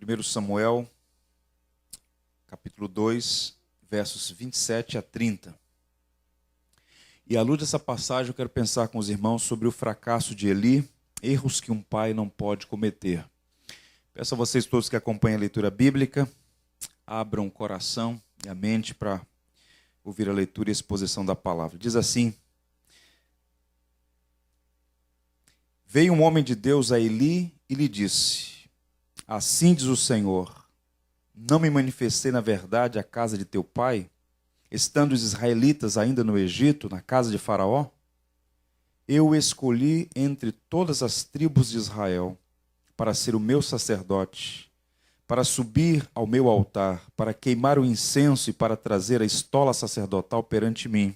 1 Samuel, capítulo 2, versos 27 a 30. E à luz dessa passagem eu quero pensar com os irmãos sobre o fracasso de Eli, erros que um pai não pode cometer. Peço a vocês todos que acompanhem a leitura bíblica, abram o coração e a mente para ouvir a leitura e a exposição da palavra. Diz assim: Veio um homem de Deus a Eli e lhe disse: Assim diz o Senhor, não me manifestei na verdade à casa de teu pai, estando os israelitas ainda no Egito, na casa de Faraó? Eu o escolhi entre todas as tribos de Israel para ser o meu sacerdote, para subir ao meu altar, para queimar o incenso e para trazer a estola sacerdotal perante mim.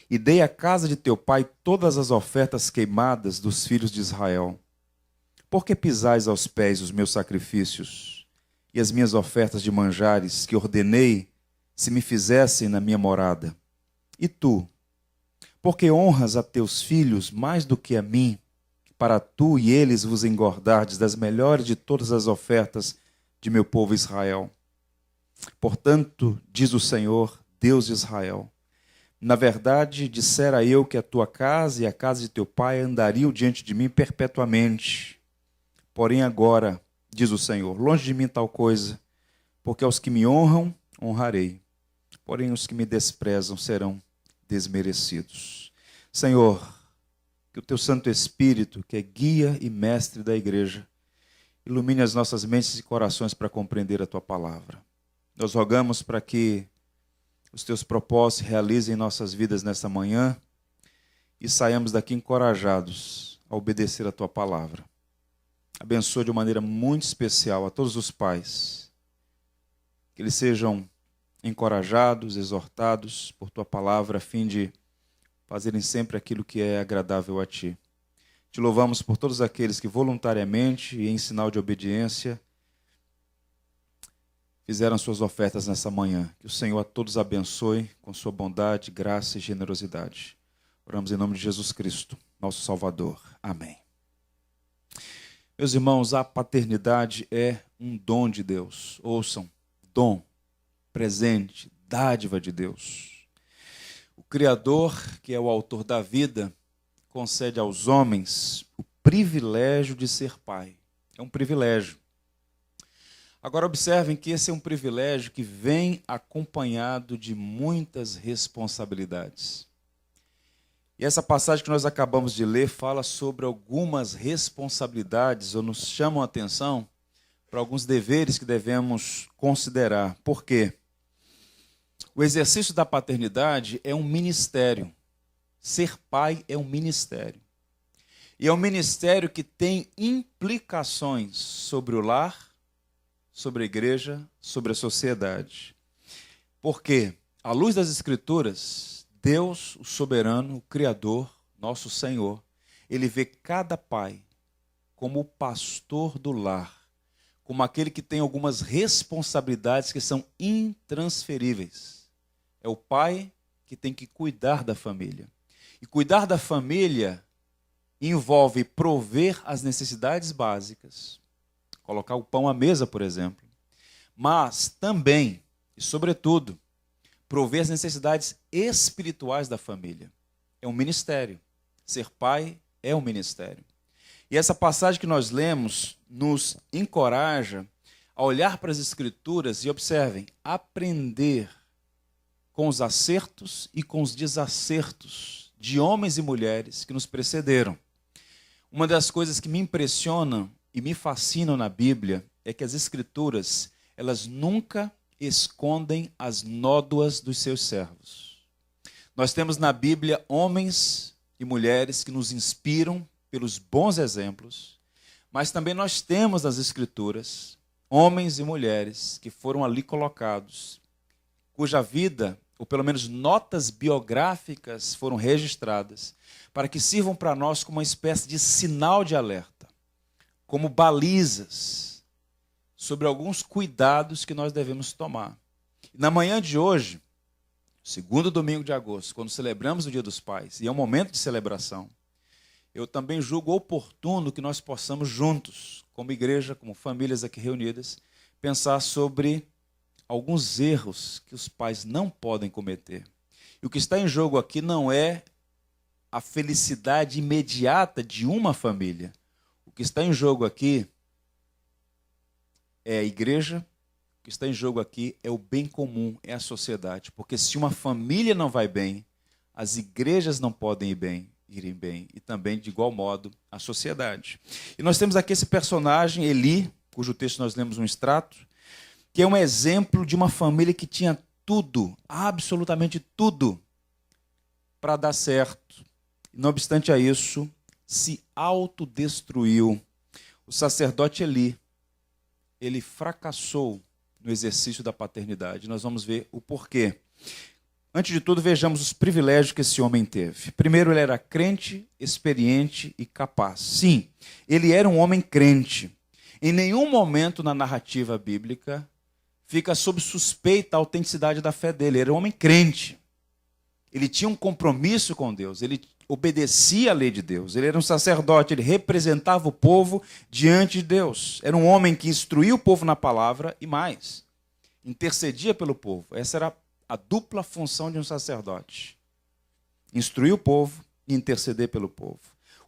E dei à casa de teu pai todas as ofertas queimadas dos filhos de Israel. Por que pisais aos pés os meus sacrifícios e as minhas ofertas de manjares que ordenei se me fizessem na minha morada? E tu, porque honras a teus filhos mais do que a mim, para tu e eles vos engordardes das melhores de todas as ofertas de meu povo Israel? Portanto, diz o Senhor, Deus de Israel, na verdade, dissera eu que a tua casa e a casa de teu pai andariam diante de mim perpetuamente. Porém agora, diz o Senhor, longe de mim tal coisa, porque aos que me honram, honrarei. Porém os que me desprezam serão desmerecidos. Senhor, que o teu Santo Espírito, que é guia e mestre da igreja, ilumine as nossas mentes e corações para compreender a tua palavra. Nós rogamos para que os teus propósitos se realizem em nossas vidas nesta manhã e saiamos daqui encorajados a obedecer a tua palavra. Abençoa de uma maneira muito especial a todos os pais, que eles sejam encorajados, exortados por tua palavra, a fim de fazerem sempre aquilo que é agradável a ti. Te louvamos por todos aqueles que voluntariamente e em sinal de obediência fizeram suas ofertas nessa manhã. Que o Senhor a todos abençoe com sua bondade, graça e generosidade. Oramos em nome de Jesus Cristo, nosso Salvador. Amém. Meus irmãos, a paternidade é um dom de Deus. Ouçam, dom, presente, dádiva de Deus. O Criador, que é o autor da vida, concede aos homens o privilégio de ser pai. É um privilégio. Agora observem que esse é um privilégio que vem acompanhado de muitas responsabilidades. E essa passagem que nós acabamos de ler fala sobre algumas responsabilidades, ou nos chamam a atenção para alguns deveres que devemos considerar. Por quê? O exercício da paternidade é um ministério. Ser pai é um ministério. E é um ministério que tem implicações sobre o lar, sobre a igreja, sobre a sociedade. Porque, à luz das Escrituras, Deus, o soberano, o Criador, nosso Senhor, ele vê cada pai como o pastor do lar, como aquele que tem algumas responsabilidades que são intransferíveis. É o pai que tem que cuidar da família. E cuidar da família envolve prover as necessidades básicas, colocar o pão à mesa, por exemplo, mas também, e sobretudo, prover as necessidades espirituais da família. É um ministério. Ser pai é um ministério. E essa passagem que nós lemos nos encoraja a olhar para as Escrituras e, observem, aprender com os acertos e com os desacertos de homens e mulheres que nos precederam. Uma das coisas que me impressionam e me fascinam na Bíblia é que as Escrituras, elas nunca escondem as nódoas dos seus servos. Nós temos na Bíblia homens e mulheres que nos inspiram pelos bons exemplos, mas também nós temos nas Escrituras homens e mulheres que foram ali colocados, cuja vida, ou pelo menos notas biográficas, foram registradas, para que sirvam para nós como uma espécie de sinal de alerta, como balizas sobre alguns cuidados que nós devemos tomar. Na manhã de hoje, segundo domingo de agosto, quando celebramos o Dia dos Pais, e é um momento de celebração, eu também julgo oportuno que nós possamos juntos como igreja, como famílias aqui reunidas, pensar sobre alguns erros que os pais não podem cometer. E o que está em jogo aqui não é a felicidade imediata de uma família. O que está em jogo aqui é a igreja, o que está em jogo aqui é o bem comum, é a sociedade. Porque se uma família não vai bem, as igrejas não podem irem bem, e também, de igual modo, a sociedade. E nós temos aqui esse personagem, Eli, cujo texto nós lemos um extrato, que é um exemplo de uma família que tinha tudo, absolutamente tudo, para dar certo. Não obstante a isso, se autodestruiu. O sacerdote Eli, ele fracassou no exercício da paternidade. Nós vamos ver o porquê. Antes de tudo, vejamos os privilégios que esse homem teve. Primeiro, ele era crente, experiente e capaz. Sim, ele era um homem crente. Em nenhum momento na narrativa bíblica fica sob suspeita a autenticidade da fé dele. Ele era um homem crente. Ele tinha um compromisso com Deus. Ele obedecia à lei de Deus. Ele era um sacerdote. Ele representava o povo diante de Deus. Era um homem que instruía o povo na palavra e mais, intercedia pelo povo. Essa era a dupla função de um sacerdote: instruir o povo e interceder pelo povo.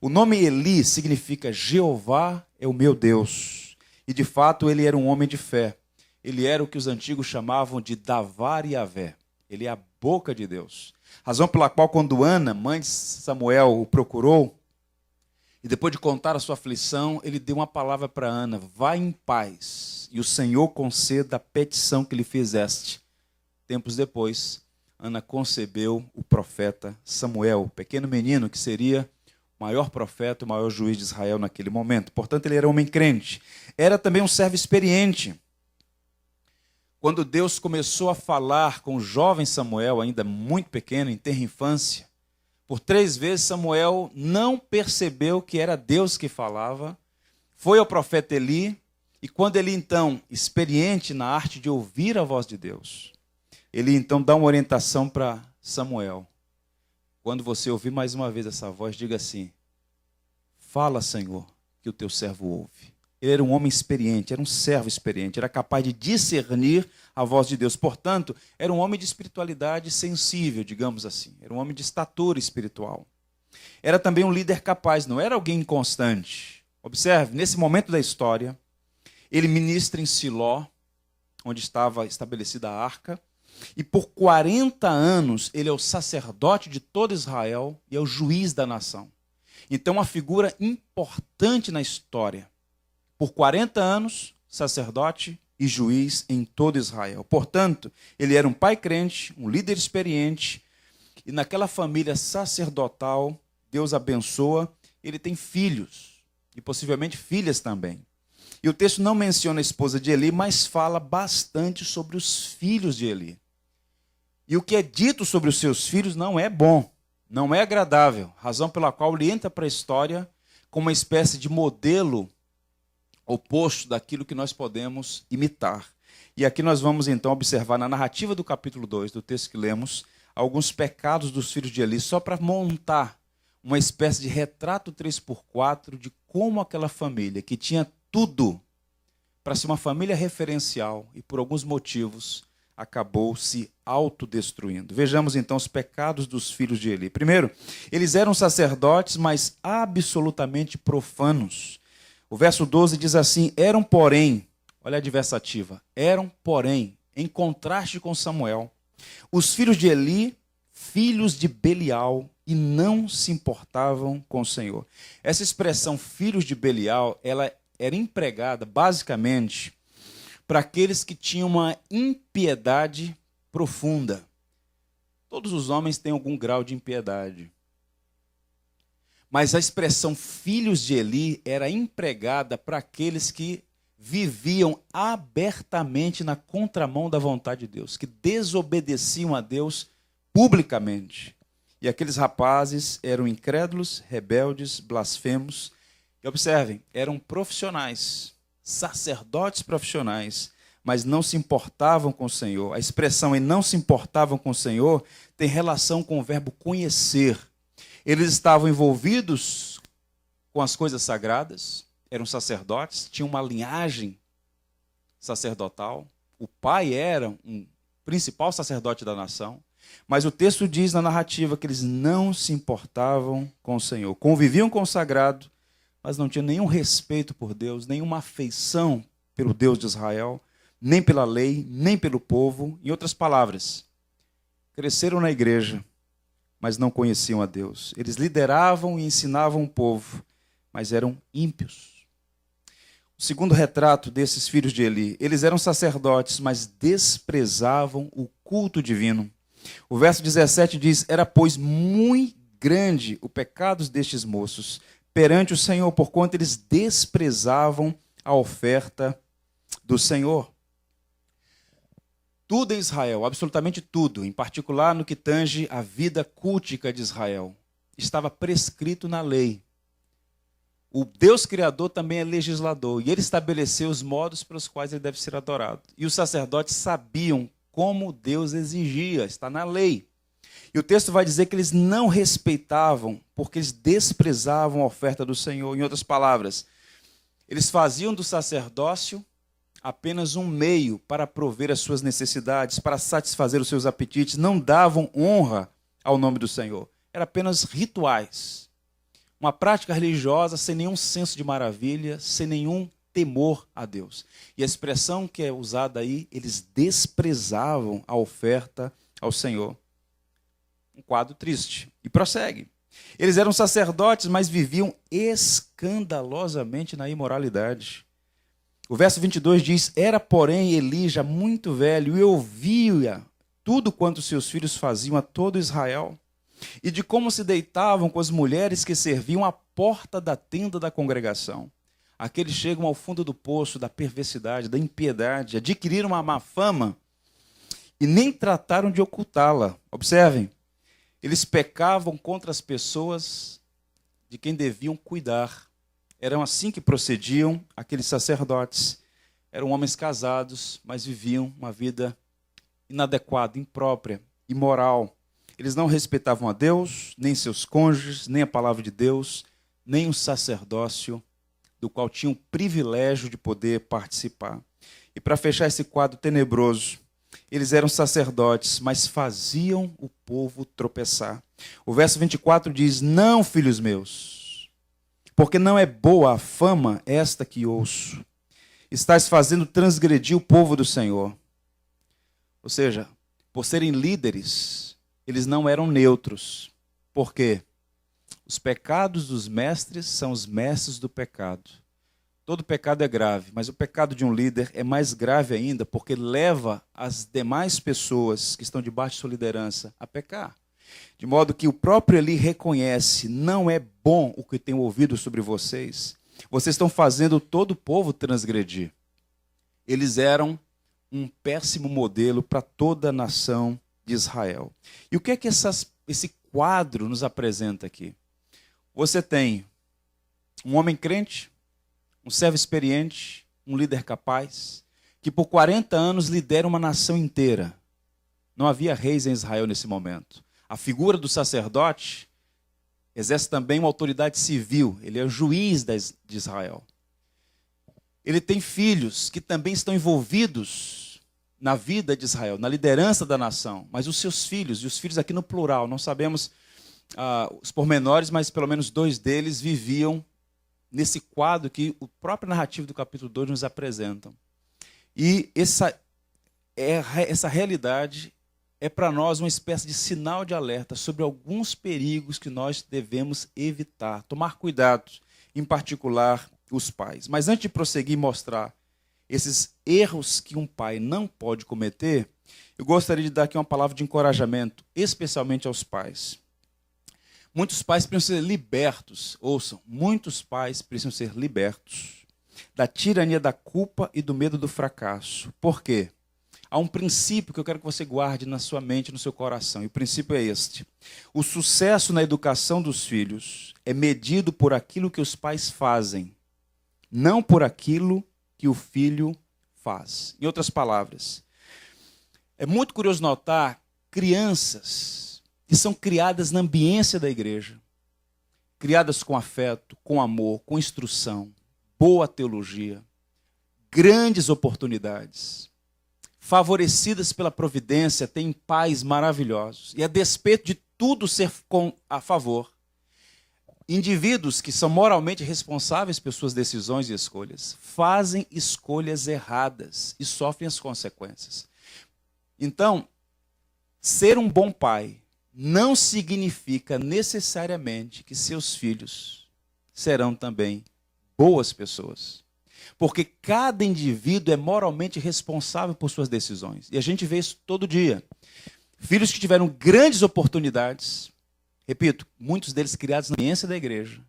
O nome Eli significa Jeová é o meu Deus. E de fato ele era um homem de fé. Ele era o que os antigos chamavam de Davar Yavé. Ele é a boca de Deus. Razão pela qual, quando Ana, mãe de Samuel, o procurou, e depois de contar a sua aflição, ele deu uma palavra para Ana: vá em paz, e o Senhor conceda a petição que lhe fizeste. Tempos depois, Ana concebeu o profeta Samuel, o pequeno menino que seria o maior profeta, o maior juiz de Israel naquele momento. Portanto, ele era um homem crente. Era também um servo experiente. Quando Deus começou a falar com o jovem Samuel, ainda muito pequeno, em tenra infância, por 3 vezes Samuel não percebeu que era Deus que falava, foi ao profeta Eli, e quando ele então, experiente na arte de ouvir a voz de Deus, ele então dá uma orientação para Samuel: quando você ouvir mais uma vez essa voz, diga assim: fala, Senhor, que o teu servo ouve. Ele era um homem experiente, era um servo experiente, era capaz de discernir a voz de Deus. Portanto, era um homem de espiritualidade sensível, digamos assim. Era um homem de estatura espiritual. Era também um líder capaz, não era alguém inconstante. Observe, nesse momento da história, ele ministra em Siló, onde estava estabelecida a arca, e por 40 anos ele é o sacerdote de todo Israel e é o juiz da nação. Então, uma figura importante na história. Por 40 anos, sacerdote e juiz em todo Israel. Portanto, ele era um pai crente, um líder experiente, e naquela família sacerdotal, Deus abençoa, ele tem filhos, e possivelmente filhas também. E o texto não menciona a esposa de Eli, mas fala bastante sobre os filhos de Eli. E o que é dito sobre os seus filhos não é bom, não é agradável, razão pela qual ele entra para a história como uma espécie de modelo oposto daquilo que nós podemos imitar. E aqui nós vamos então observar na narrativa do capítulo 2, do texto que lemos, alguns pecados dos filhos de Eli, só para montar uma espécie de retrato 3x4 de como aquela família, que tinha tudo para ser uma família referencial e por alguns motivos acabou se autodestruindo. Vejamos então os pecados dos filhos de Eli. Primeiro, eles eram sacerdotes, mas absolutamente profanos. O verso 12 diz assim: eram porém, olha a adversativa, eram porém, em contraste com Samuel, os filhos de Eli, filhos de Belial, e não se importavam com o Senhor. Essa expressão filhos de Belial, ela era empregada basicamente para aqueles que tinham uma impiedade profunda. Todos os homens têm algum grau de impiedade. Mas a expressão filhos de Eli era empregada para aqueles que viviam abertamente na contramão da vontade de Deus, que desobedeciam a Deus publicamente. E aqueles rapazes eram incrédulos, rebeldes, blasfemos. E observem, eram profissionais, sacerdotes profissionais, mas não se importavam com o Senhor. A expressão "e não se importavam com o Senhor" tem relação com o verbo conhecer. Eles estavam envolvidos com as coisas sagradas, eram sacerdotes, tinham uma linhagem sacerdotal. O pai era um principal sacerdote da nação. Mas o texto diz na narrativa que eles não se importavam com o Senhor. Conviviam com o sagrado, mas não tinham nenhum respeito por Deus, nenhuma afeição pelo Deus de Israel, nem pela lei, nem pelo povo. Em outras palavras, cresceram na igreja, mas não conheciam a Deus. Eles lideravam e ensinavam o povo, mas eram ímpios. O segundo retrato desses filhos de Eli, eles eram sacerdotes, mas desprezavam o culto divino. O verso 17 diz: era, pois, muito grande o pecado destes moços perante o Senhor, porquanto eles desprezavam a oferta do Senhor. Tudo em Israel, absolutamente tudo, em particular no que tange a vida cultica de Israel, estava prescrito na lei. O Deus Criador também é legislador, e ele estabeleceu os modos pelos quais ele deve ser adorado. E os sacerdotes sabiam como Deus exigia, está na lei. E o texto vai dizer que eles não respeitavam, porque eles desprezavam a oferta do Senhor. Em outras palavras, eles faziam do sacerdócio apenas um meio para prover as suas necessidades, para satisfazer os seus apetites, não davam honra ao nome do Senhor. Eram apenas rituais. Uma prática religiosa sem nenhum senso de maravilha, sem nenhum temor a Deus. E a expressão que é usada aí, eles desprezavam a oferta ao Senhor. Um quadro triste. E prossegue. Eles eram sacerdotes, mas viviam escandalosamente na imoralidade. O verso 22 diz: era, porém, Eli já muito velho, e ouvia tudo quanto seus filhos faziam a todo Israel, e de como se deitavam com as mulheres que serviam à porta da tenda da congregação. Aqueles chegam ao fundo do poço da perversidade, da impiedade, adquiriram uma má fama e nem trataram de ocultá-la. Observem, eles pecavam contra as pessoas de quem deviam cuidar. Eram assim que procediam aqueles sacerdotes. Eram homens casados, mas viviam uma vida inadequada, imprópria, imoral. Eles não respeitavam a Deus, nem seus cônjuges, nem a palavra de Deus, nem o sacerdócio, do qual tinham o privilégio de poder participar. E para fechar esse quadro tenebroso, eles eram sacerdotes, mas faziam o povo tropeçar. O verso 24 diz: não, filhos meus, porque não é boa a fama esta que ouço. Estás fazendo transgredir o povo do Senhor. Ou seja, por serem líderes, eles não eram neutros. Por quê? Os pecados dos mestres são os mestres do pecado. Todo pecado é grave, mas o pecado de um líder é mais grave ainda, porque leva as demais pessoas que estão debaixo de sua liderança a pecar. De modo que o próprio Eli reconhece: não é bom o que tenho ouvido sobre vocês. Vocês estão fazendo todo o povo transgredir. Eles eram um péssimo modelo para toda a nação de Israel. E o que é que esse quadro nos apresenta aqui? Você tem um homem crente, um servo experiente, um líder capaz, que por 40 anos lidera uma nação inteira. Não havia reis em Israel nesse momento. A figura do sacerdote exerce também uma autoridade civil. Ele é o juiz de Israel. Ele tem filhos que também estão envolvidos na vida de Israel, na liderança da nação. Mas os seus filhos, e os filhos aqui no plural, não sabemos os pormenores, mas pelo menos 2 deles viviam nesse quadro que o próprio narrativo do capítulo 2 nos apresenta. E essa realidade é para nós uma espécie de sinal de alerta sobre alguns perigos que nós devemos evitar, tomar cuidado, em particular os pais. Mas antes de prosseguir e mostrar esses erros que um pai não pode cometer, eu gostaria de dar aqui uma palavra de encorajamento, especialmente aos pais. Muitos pais precisam ser libertos, ouçam, muitos pais precisam ser libertos da tirania da culpa e do medo do fracasso. Por quê? Há um princípio que eu quero que você guarde na sua mente, no seu coração, e o princípio é este: o sucesso na educação dos filhos é medido por aquilo que os pais fazem, não por aquilo que o filho faz. Em outras palavras, é muito curioso notar crianças que são criadas na ambiência da igreja, criadas com afeto, com amor, com instrução, boa teologia, grandes oportunidades, favorecidas pela providência, têm pais maravilhosos. E a despeito de tudo ser a favor, indivíduos que são moralmente responsáveis por suas decisões e escolhas, fazem escolhas erradas e sofrem as consequências. Então, ser um bom pai não significa necessariamente que seus filhos serão também boas pessoas. Porque cada indivíduo é moralmente responsável por suas decisões. E a gente vê isso todo dia. Filhos que tiveram grandes oportunidades, repito, muitos deles criados na ambiência da igreja,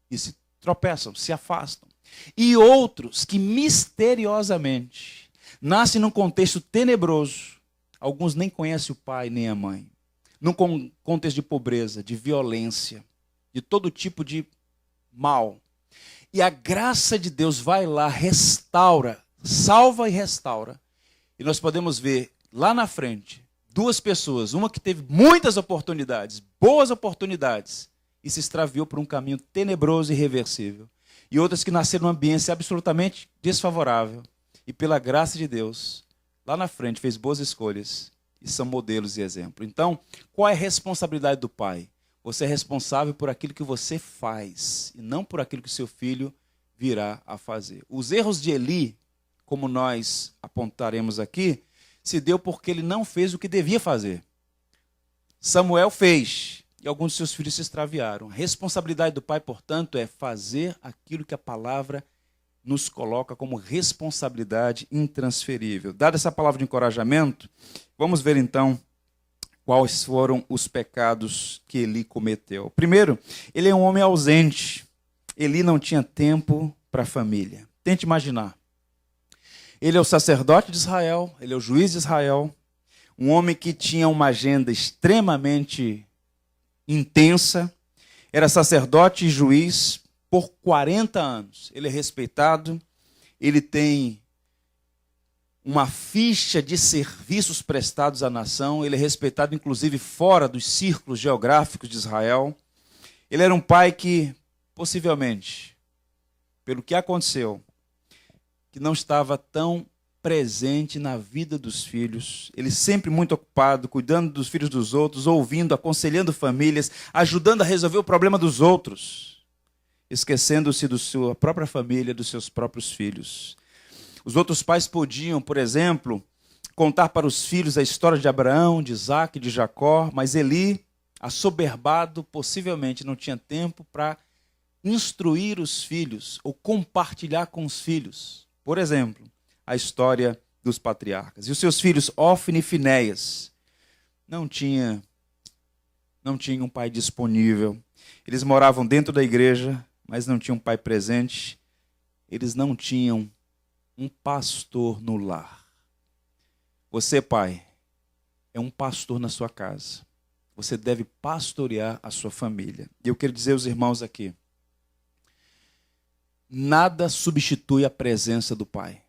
e se tropeçam, se afastam. E outros que misteriosamente nascem num contexto tenebroso. Alguns nem conhecem o pai nem a mãe. Num contexto de pobreza, de violência, de todo tipo de mal. E a graça de Deus vai lá, restaura, salva e restaura. E nós podemos ver lá na frente duas pessoas, uma que teve muitas oportunidades, boas oportunidades, e se extraviou por um caminho tenebroso e irreversível. E outras que nasceram numa ambiência absolutamente desfavorável. E pela graça de Deus, lá na frente fez boas escolhas e são modelos e exemplo. Então, qual é a responsabilidade do pai? Você é responsável por aquilo que você faz e não por aquilo que seu filho virá a fazer. Os erros de Eli, como nós apontaremos aqui, se deu porque ele não fez o que devia fazer. Samuel fez e alguns de seus filhos se extraviaram. A responsabilidade do pai, portanto, é fazer aquilo que a palavra nos coloca como responsabilidade intransferível. Dada essa palavra de encorajamento, vamos ver então quais foram os pecados que Eli cometeu. Primeiro, ele é um homem ausente. Eli não tinha tempo para a família. Tente imaginar. Ele é o sacerdote de Israel, ele é o juiz de Israel, um homem que tinha uma agenda extremamente intensa, era sacerdote e juiz por 40 anos. Ele é respeitado, ele tem uma ficha de serviços prestados à nação, ele é respeitado inclusive fora dos círculos geográficos de Israel. Ele era um pai que, possivelmente, pelo que aconteceu, que não estava tão presente na vida dos filhos. Ele sempre muito ocupado, cuidando dos filhos dos outros, ouvindo, aconselhando famílias, ajudando a resolver o problema dos outros, esquecendo-se da sua própria família, dos seus próprios filhos. Os outros pais podiam, por exemplo, contar para os filhos a história de Abraão, de Isaque, de Jacó, mas Eli, assoberbado, possivelmente não tinha tempo para instruir os filhos ou compartilhar com os filhos. Por exemplo, a história dos patriarcas. E os seus filhos, Ofni e Finéias, não tinham um pai disponível. Eles moravam dentro da igreja, mas não tinham um pai presente. Eles não tinham um pastor no lar. Você, pai, é um pastor na sua casa. Você deve pastorear a sua família. E eu quero dizer aos irmãos aqui, nada substitui a presença do pai.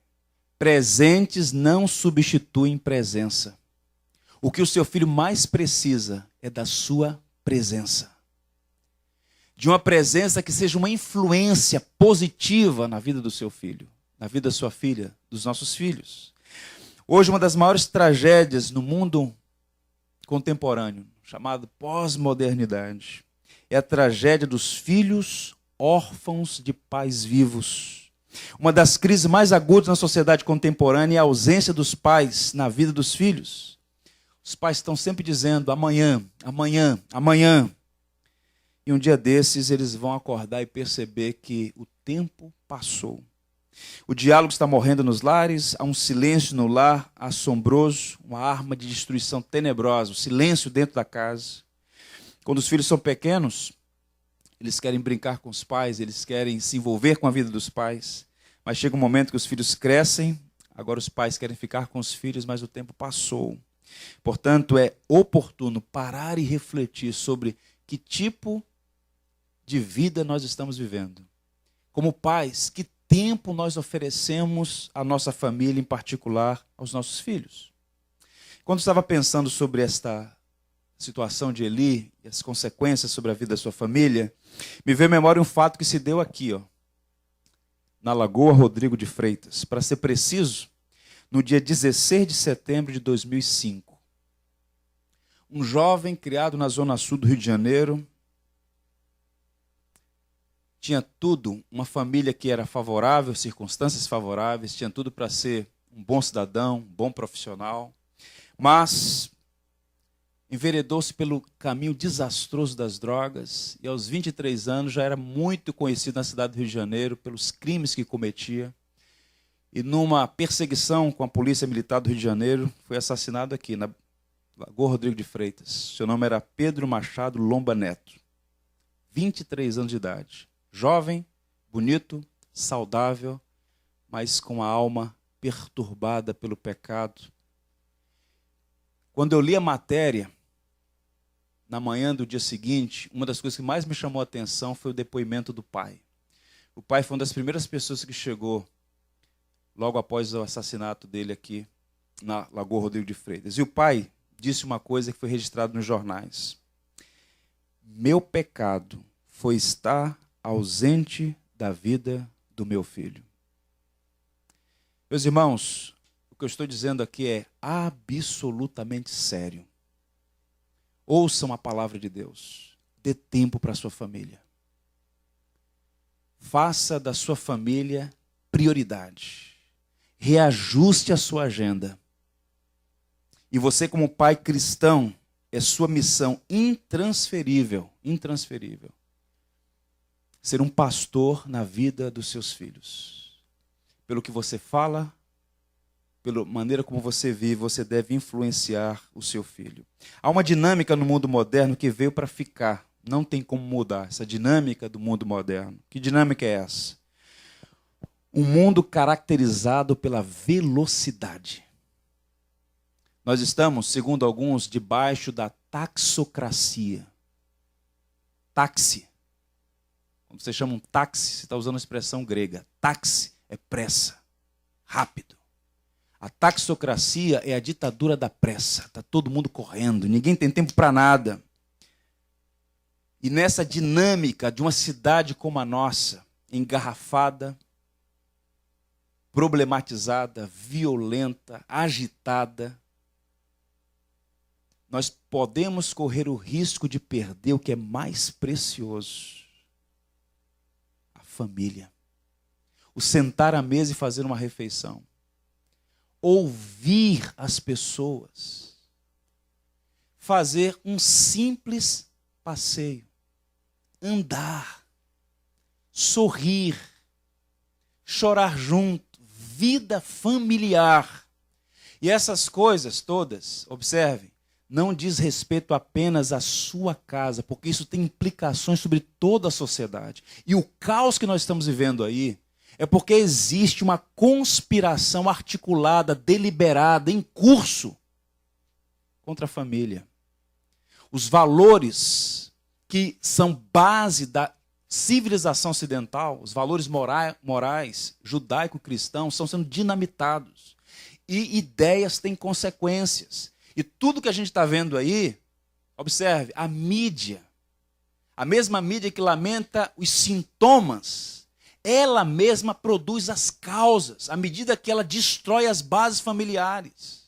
Presentes não substituem presença. O que o seu filho mais precisa é da sua presença. De uma presença que seja uma influência positiva na vida do seu filho, na vida da sua filha, dos nossos filhos. Hoje, uma das maiores tragédias no mundo contemporâneo, chamado pós-modernidade, é a tragédia dos filhos órfãos de pais vivos. Uma das crises mais agudas na sociedade contemporânea é a ausência dos pais na vida dos filhos. Os pais estão sempre dizendo amanhã, amanhã, amanhã. E um dia desses eles vão acordar e perceber que o tempo passou. O diálogo está morrendo nos lares, há um silêncio no lar assombroso, uma arma de destruição tenebrosa, o silêncio dentro da casa. Quando os filhos são pequenos, eles querem brincar com os pais, eles querem se envolver com a vida dos pais, mas chega um momento que os filhos crescem, agora os pais querem ficar com os filhos, mas o tempo passou. Portanto, é oportuno parar e refletir sobre que tipo de vida nós estamos vivendo. Como pais, que tempo nós oferecemos à nossa família, em particular aos nossos filhos. Quando estava pensando sobre esta situação de Eli e as consequências sobre a vida da sua família, me veio à memória um fato que se deu aqui, na Lagoa Rodrigo de Freitas. Para ser preciso, no dia 16 de setembro de 2005. Um jovem criado na zona sul do Rio de Janeiro, tinha tudo, uma família que era favorável, circunstâncias favoráveis, tinha tudo para ser um bom cidadão, um bom profissional, mas enveredou-se pelo caminho desastroso das drogas e aos 23 anos já era muito conhecido na cidade do Rio de Janeiro pelos crimes que cometia. E numa perseguição com a Polícia Militar do Rio de Janeiro, foi assassinado aqui, na Lagoa Rodrigo de Freitas. Seu nome era Pedro Machado Lomba Neto. 23 anos de idade. Jovem, bonito, saudável, mas com a alma perturbada pelo pecado. Quando eu li a matéria, na manhã do dia seguinte, uma das coisas que mais me chamou a atenção foi o depoimento do pai. O pai foi uma das primeiras pessoas que chegou logo após o assassinato dele aqui na Lagoa Rodrigo de Freitas. E o pai disse uma coisa que foi registrada nos jornais. Meu pecado foi estar ausente da vida do meu filho. Meus irmãos, o que eu estou dizendo aqui é absolutamente sério. Ouçam a palavra de Deus. Dê tempo para a sua família. Faça da sua família prioridade. Reajuste a sua agenda. E você, como pai cristão, é sua missão intransferível, ser um pastor na vida dos seus filhos. Pelo que você fala, pela maneira como você vive, você deve influenciar o seu filho. Há uma dinâmica no mundo moderno que veio para ficar. Não tem como mudar essa dinâmica do mundo moderno. Que dinâmica é essa? Um mundo caracterizado pela velocidade. Nós estamos, segundo alguns, debaixo da taxocracia. Táxi. Quando você chama um táxi, você está usando a expressão grega. Táxi é pressa, rápido. A taxocracia é a ditadura da pressa. Está todo mundo correndo, ninguém tem tempo para nada. E nessa dinâmica de uma cidade como a nossa, engarrafada, problematizada, violenta, agitada, nós podemos correr o risco de perder o que é mais precioso: a família. O sentar à mesa e fazer uma refeição. Ouvir as pessoas. Fazer um simples passeio. Andar. Sorrir. Chorar junto. Vida familiar. E essas coisas todas, observem, não diz respeito apenas à sua casa, porque isso tem implicações sobre toda a sociedade. E o caos que nós estamos vivendo aí é porque existe uma conspiração articulada, deliberada, em curso contra a família. Os valores que são base da civilização ocidental, os valores morais judaico-cristãos, estão sendo dinamitados. E ideias têm consequências. E tudo que a gente está vendo aí, observe, a mídia, a mesma mídia que lamenta os sintomas, ela mesma produz as causas, à medida que ela destrói as bases familiares.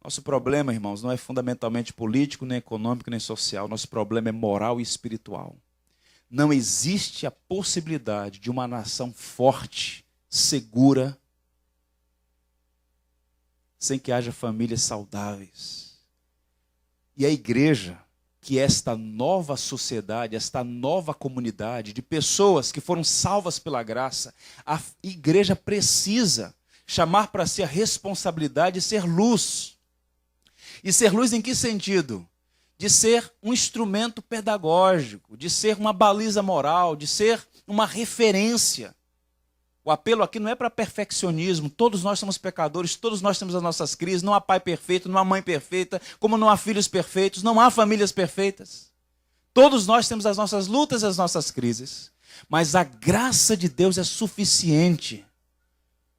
Nosso problema, irmãos, não é fundamentalmente político, nem econômico, nem social. Nosso problema é moral e espiritual. Não existe a possibilidade de uma nação forte, segura, sem que haja famílias saudáveis. E a igreja, que é esta nova sociedade, esta nova comunidade de pessoas que foram salvas pela graça, a igreja precisa chamar para si a responsabilidade de ser luz. E ser luz em que sentido? De ser um instrumento pedagógico, de ser uma baliza moral, de ser uma referência. O apelo aqui não é para perfeccionismo. Todos nós somos pecadores, todos nós temos as nossas crises. Não há pai perfeito, não há mãe perfeita, como não há filhos perfeitos, não há famílias perfeitas. Todos nós temos as nossas lutas e as nossas crises. Mas a graça de Deus é suficiente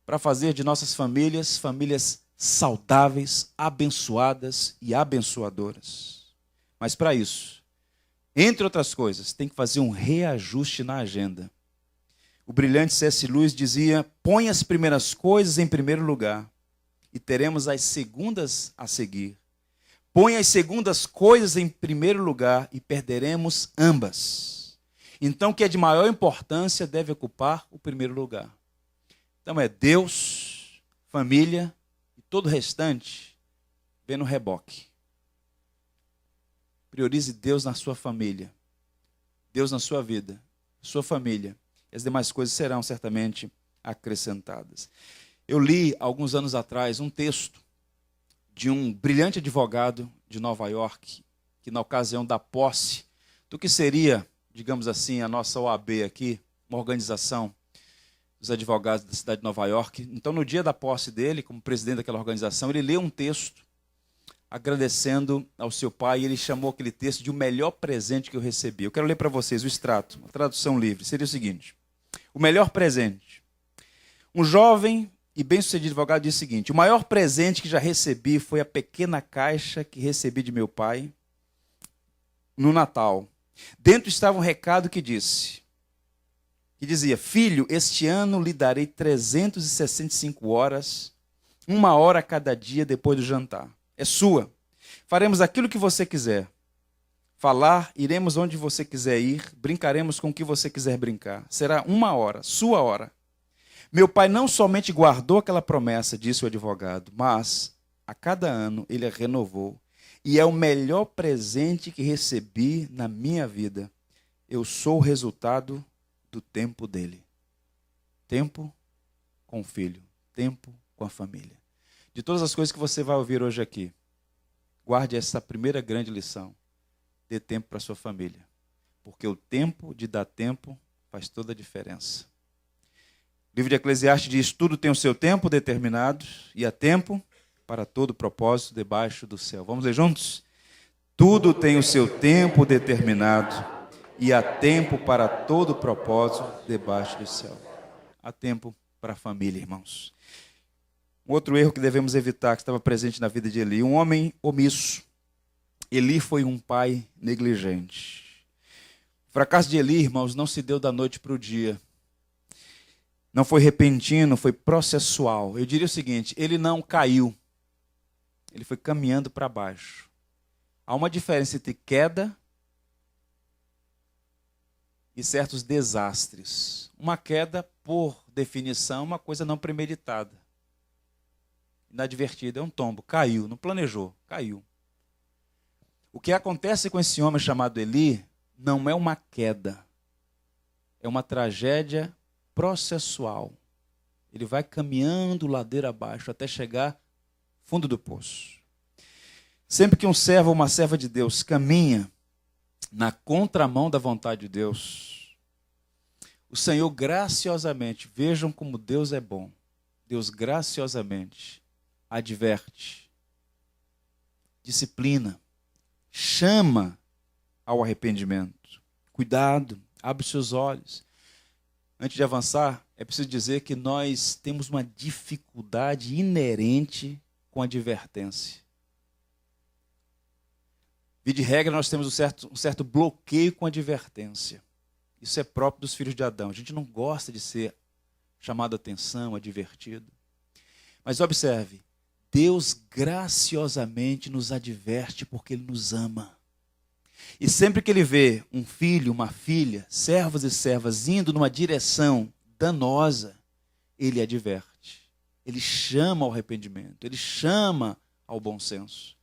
para fazer de nossas famílias saudáveis, abençoadas e abençoadoras. Mas para isso, entre outras coisas, tem que fazer um reajuste na agenda. O brilhante C.S. Lewis dizia: põe as primeiras coisas em primeiro lugar e teremos as segundas a seguir. Põe as segundas coisas em primeiro lugar e perderemos ambas. Então, o que é de maior importância deve ocupar o primeiro lugar. Então, é Deus, família e todo o restante vem no reboque. Priorize Deus na sua família, Deus na sua vida, sua família. E as demais coisas serão certamente acrescentadas. Eu li, alguns anos atrás, um texto de um brilhante advogado de Nova York, que na ocasião da posse do que seria, digamos assim, a nossa OAB aqui, uma organização dos advogados da cidade de Nova York. Então, no dia da posse dele, como presidente daquela organização, ele leu um texto agradecendo ao seu pai, e ele chamou aquele texto de o melhor presente que eu recebi. Eu quero ler para vocês o extrato, uma tradução livre. Seria o seguinte: o melhor presente. Um jovem e bem-sucedido advogado disse o seguinte: o maior presente que já recebi foi a pequena caixa que recebi de meu pai no Natal. Dentro estava um recado que dizia: filho, este ano lhe darei 365 horas, 1 hora a cada dia depois do jantar. É sua. Faremos aquilo que você quiser. Falar, iremos onde você quiser ir, brincaremos com o que você quiser brincar. Será 1 hora, sua hora. Meu pai não somente guardou aquela promessa, disse o advogado, mas a cada ano ele a renovou. E é o melhor presente que recebi na minha vida. Eu sou o resultado do tempo dele. Tempo com o filho, tempo com a família. De todas as coisas que você vai ouvir hoje aqui, guarde essa primeira grande lição. Dê tempo para a sua família. Porque o tempo de dar tempo faz toda a diferença. O livro de Eclesiastes diz: tudo tem o seu tempo determinado e há tempo para todo propósito debaixo do céu. Vamos ler juntos? Tudo tem o seu tempo determinado e há tempo para todo propósito debaixo do céu. Há tempo para a família, irmãos. Um outro erro que devemos evitar, que estava presente na vida de Eli: um homem omisso. Eli foi um pai negligente. O fracasso de Eli, irmãos, não se deu da noite para o dia. Não foi repentino, foi processual. Eu diria o seguinte: ele não caiu. Ele foi caminhando para baixo. Há uma diferença entre queda e certos desastres. Uma queda, por definição, é uma coisa não premeditada. Inadvertida, é um tombo. Caiu, não planejou, caiu. O que acontece com esse homem chamado Eli não é uma queda. É uma tragédia processual. Ele vai caminhando ladeira abaixo até chegar fundo do poço. Sempre que um servo ou uma serva de Deus caminha na contramão da vontade de Deus, o Senhor graciosamente, vejam como Deus é bom, Deus graciosamente adverte, disciplina, chama ao arrependimento. Cuidado, abre os seus olhos. Antes de avançar, é preciso dizer que nós temos uma dificuldade inerente com a advertência. Via de regra, nós temos um certo bloqueio com a advertência. Isso é próprio dos filhos de Adão. A gente não gosta de ser chamado a atenção, advertido. Mas observe, Deus graciosamente nos adverte porque Ele nos ama. E sempre que Ele vê um filho, uma filha, servos e servas indo numa direção danosa, Ele adverte. Ele chama ao arrependimento, Ele chama ao bom senso.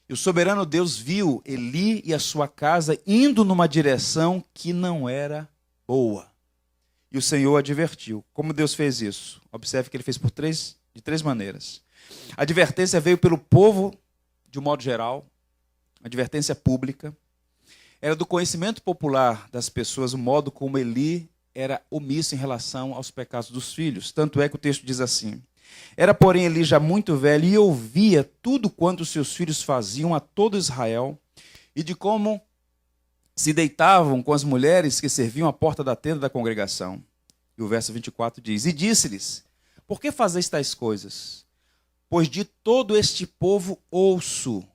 E o soberano Deus viu Eli e a sua casa indo numa direção que não era boa. E o Senhor advertiu. Como Deus fez isso? Observe que Ele fez de três maneiras. A advertência veio pelo povo, de um modo geral, advertência pública. Era do conhecimento popular das pessoas o modo como Eli era omisso em relação aos pecados dos filhos. Tanto é que o texto diz assim: era, porém, Eli já muito velho e ouvia tudo quanto os seus filhos faziam a todo Israel e de como se deitavam com as mulheres que serviam à porta da tenda da congregação. E o verso 24 diz: e disse-lhes: por que fazeis tais coisas? Pois de todo este povo ouço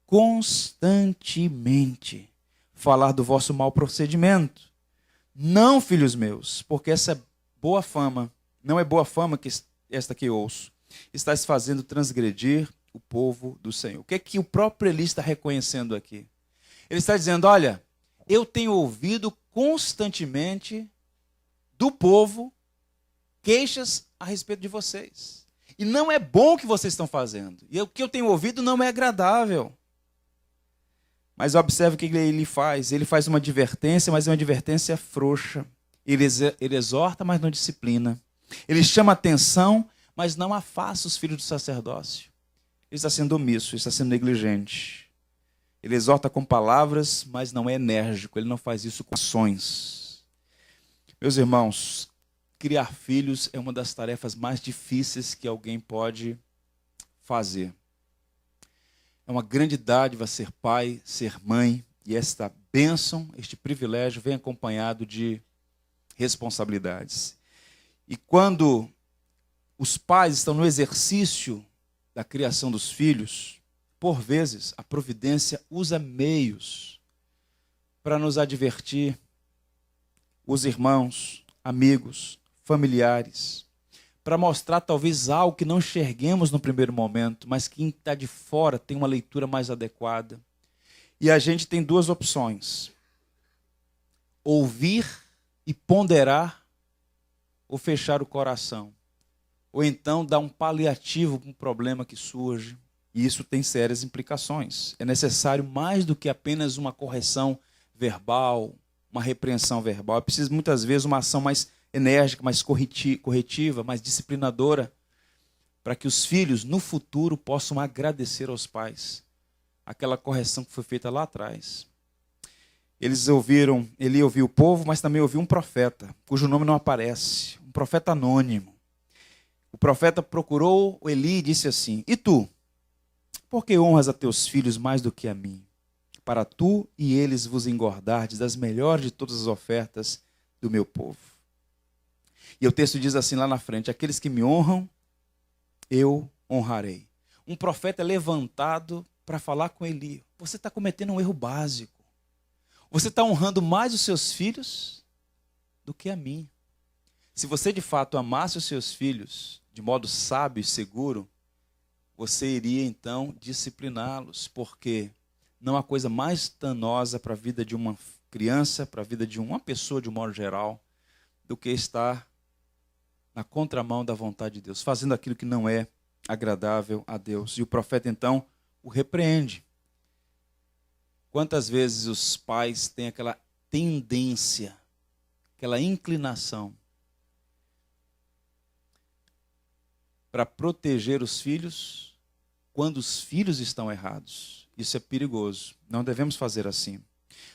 constantemente falar do vosso mau procedimento. Não, filhos meus, porque essa boa fama, não é boa fama que esta que ouço, está se fazendo transgredir o povo do Senhor. O que é que o próprio Eli está reconhecendo aqui? Ele está dizendo, olha, eu tenho ouvido constantemente do povo queixas a respeito de vocês. E não é bom o que vocês estão fazendo. E o que eu tenho ouvido não é agradável. Mas observe o que ele faz. Ele faz uma advertência, mas é uma advertência frouxa. Ele exorta, mas não disciplina. Ele chama atenção, mas não afasta os filhos do sacerdócio. Ele está sendo omisso, ele está sendo negligente. Ele exorta com palavras, mas não é enérgico. Ele não faz isso com ações. Meus irmãos, criar filhos é uma das tarefas mais difíceis que alguém pode fazer. É uma grande dádiva ser pai, ser mãe, e esta bênção, este privilégio, vem acompanhado de responsabilidades. E quando os pais estão no exercício da criação dos filhos, por vezes a providência usa meios para nos advertir, os irmãos, amigos, familiares, para mostrar talvez algo que não enxerguemos no primeiro momento, mas quem está de fora tem uma leitura mais adequada. E a gente tem duas opções: ouvir e ponderar, ou fechar o coração. Ou então dar um paliativo para um problema que surge. E isso tem sérias implicações. É necessário mais do que apenas uma correção verbal, uma repreensão verbal. É preciso muitas vezes uma ação mais enérgica, mais corretiva, mais disciplinadora, para que os filhos no futuro possam agradecer aos pais aquela correção que foi feita lá atrás. Ele ouviu o povo, mas também ouviu um profeta, cujo nome não aparece, um profeta anônimo. O profeta procurou Eli e disse assim: e tu, por que honras a teus filhos mais do que a mim? Para tu e eles vos engordardes das melhores de todas as ofertas do meu povo. E o texto diz assim lá na frente: aqueles que me honram, eu honrarei. Um profeta é levantado para falar com Eli: você está cometendo um erro básico. Você está honrando mais os seus filhos do que a mim. Se você de fato amasse os seus filhos de modo sábio e seguro, você iria então discipliná-los, porque não há coisa mais danosa para a vida de uma criança, para a vida de uma pessoa de um modo geral, do que estar na contramão da vontade de Deus, fazendo aquilo que não é agradável a Deus. E o profeta então o repreende. Quantas vezes os pais têm aquela tendência, aquela inclinação para proteger os filhos quando os filhos estão errados? Isso é perigoso. Não devemos fazer assim.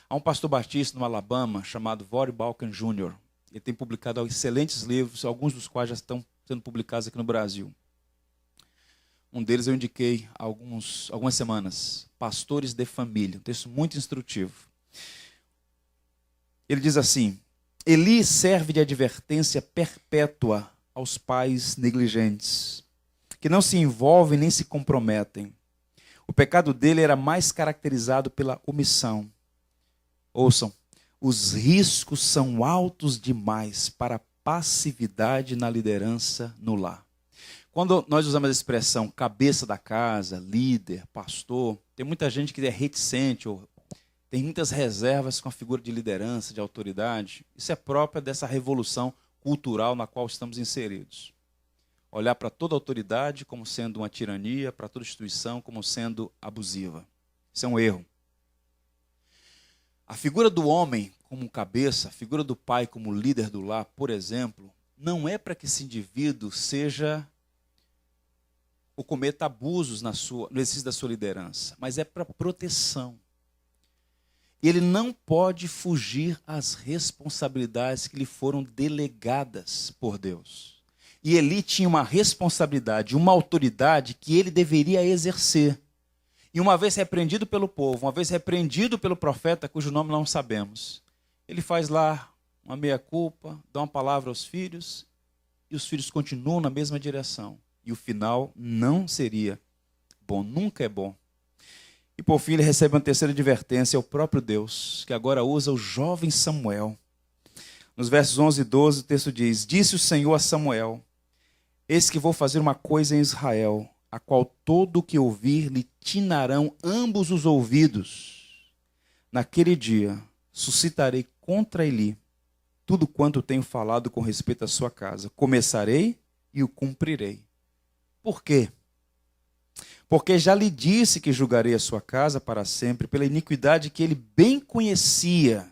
Há um pastor batista no Alabama chamado Voddie Baucham Jr. Ele tem publicado excelentes livros, alguns dos quais já estão sendo publicados aqui no Brasil. Um deles eu indiquei há algumas semanas, Pastores de Família, um texto muito instrutivo. Ele diz assim: Eli serve de advertência perpétua aos pais negligentes, que não se envolvem nem se comprometem. O pecado dele era mais caracterizado pela omissão. Ouçam, os riscos são altos demais para a passividade na liderança no lar. Quando nós usamos a expressão cabeça da casa, líder, pastor, tem muita gente que é reticente ou tem muitas reservas com a figura de liderança, de autoridade. Isso é próprio dessa revolução cultural na qual estamos inseridos. Olhar para toda autoridade como sendo uma tirania, para toda instituição como sendo abusiva. Isso é um erro. A figura do homem como cabeça, a figura do pai como líder do lar, por exemplo, não é para que esse indivíduo seja ou cometa abusos no exercício da sua liderança, mas é para proteção. Ele não pode fugir às responsabilidades que lhe foram delegadas por Deus. E Eli tinha uma responsabilidade, uma autoridade que ele deveria exercer. E uma vez repreendido pelo povo, uma vez repreendido pelo profeta, cujo nome não sabemos, ele faz lá uma meia-culpa, dá uma palavra aos filhos, e os filhos continuam na mesma direção. E o final não seria bom, nunca é bom. E por fim ele recebe uma terceira advertência, é o próprio Deus, que agora usa o jovem Samuel. Nos versos 11 e 12, o texto diz: Disse o Senhor a Samuel: Eis que vou fazer uma coisa em Israel, a qual todo o que ouvir lhe tinarão ambos os ouvidos. Naquele dia suscitarei contra Eli tudo quanto tenho falado com respeito à sua casa. Começarei e o cumprirei. Por quê? Porque já lhe disse que julgarei a sua casa para sempre pela iniquidade que ele bem conhecia,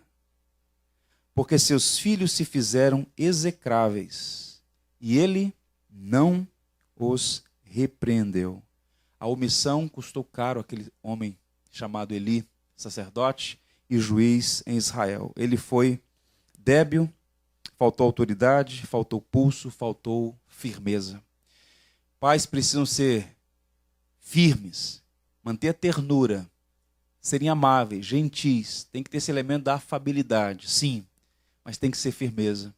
porque seus filhos se fizeram execráveis, e ele não os repreendeu. A omissão custou caro àquele homem chamado Eli, sacerdote e juiz em Israel. Ele foi débil, faltou autoridade, faltou pulso, faltou firmeza. Pais precisam ser firmes, manter a ternura, serem amáveis, gentis. Tem que ter esse elemento da afabilidade, sim, mas tem que ser firmeza.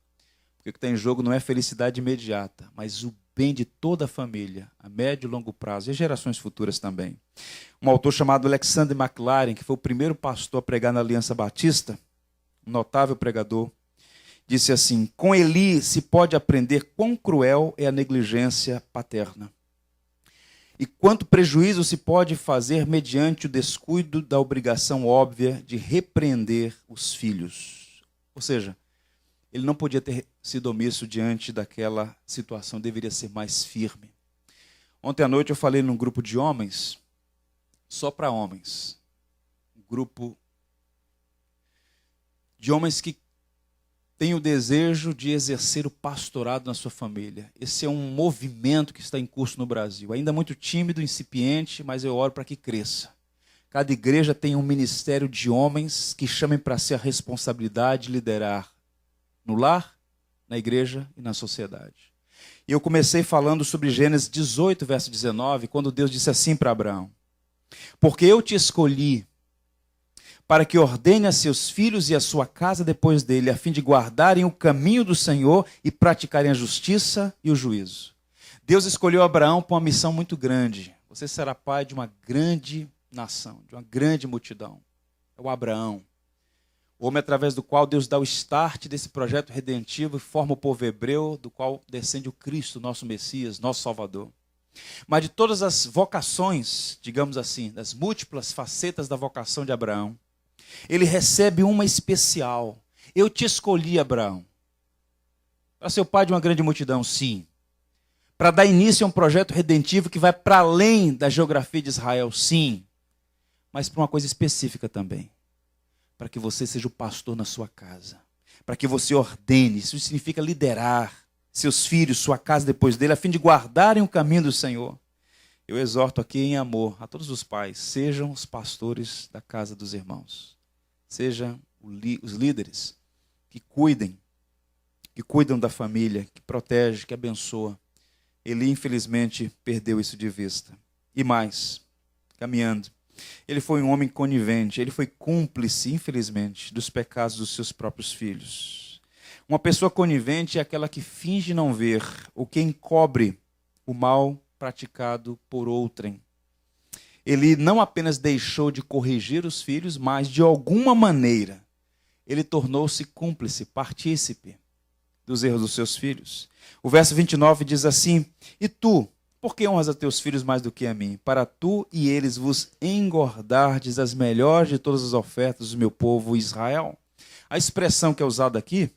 Porque o que está em jogo não é felicidade imediata, mas o bem de toda a família, a médio e longo prazo, e as gerações futuras também. Um autor chamado Alexander McLaren, que foi o primeiro pastor a pregar na Aliança Batista, um notável pregador, disse assim: com Eli se pode aprender quão cruel é a negligência paterna, e quanto prejuízo se pode fazer mediante o descuido da obrigação óbvia de repreender os filhos. Ou seja, ele não podia ter sido omisso diante daquela situação, deveria ser mais firme. Ontem à noite eu falei num grupo de homens, só para homens, um grupo de homens que têm o desejo de exercer o pastorado na sua família. Esse é um movimento que está em curso no Brasil, ainda muito tímido, incipiente, mas eu oro para que cresça. Cada igreja tem um ministério de homens que chamem para si a responsabilidade de liderar no lar, na igreja e na sociedade. E eu comecei falando sobre Gênesis 18, verso 19, quando Deus disse assim para Abraão: porque eu te escolhi para que ordene a seus filhos e a sua casa depois dele, a fim de guardarem o caminho do Senhor e praticarem a justiça e o juízo. Deus escolheu Abraão para uma missão muito grande. Você será pai de uma grande nação, de uma grande multidão. É o Abraão. O homem através do qual Deus dá o start desse projeto redentivo e forma o povo hebreu, do qual descende o Cristo, nosso Messias, nosso Salvador. Mas de todas as vocações, digamos assim, das múltiplas facetas da vocação de Abraão, ele recebe uma especial. Eu te escolhi, Abraão, para ser o pai de uma grande multidão, sim. Para dar início a um projeto redentivo que vai para além da geografia de Israel, sim. Mas para uma coisa específica também. Para que você seja o pastor na sua casa. Para que você ordene. Isso significa liderar seus filhos, sua casa depois dele, a fim de guardarem o caminho do Senhor. Eu exorto aqui em amor a todos os pais, sejam os pastores da casa dos irmãos. Sejam os líderes que cuidam da família, que protegem, que abençoam. Ele, infelizmente, perdeu isso de vista. E mais, caminhando. Ele foi um homem conivente, ele foi cúmplice, infelizmente, dos pecados dos seus próprios filhos. Uma pessoa conivente é aquela que finge não ver ou que encobre o mal praticado por outrem. Ele não apenas deixou de corrigir os filhos, mas, de alguma maneira, ele tornou-se cúmplice, partícipe dos erros dos seus filhos. O verso 29 diz assim: e tu, por que honras a teus filhos mais do que a mim? Para tu e eles vos engordardes as melhores de todas as ofertas do meu povo Israel. A expressão que é usada aqui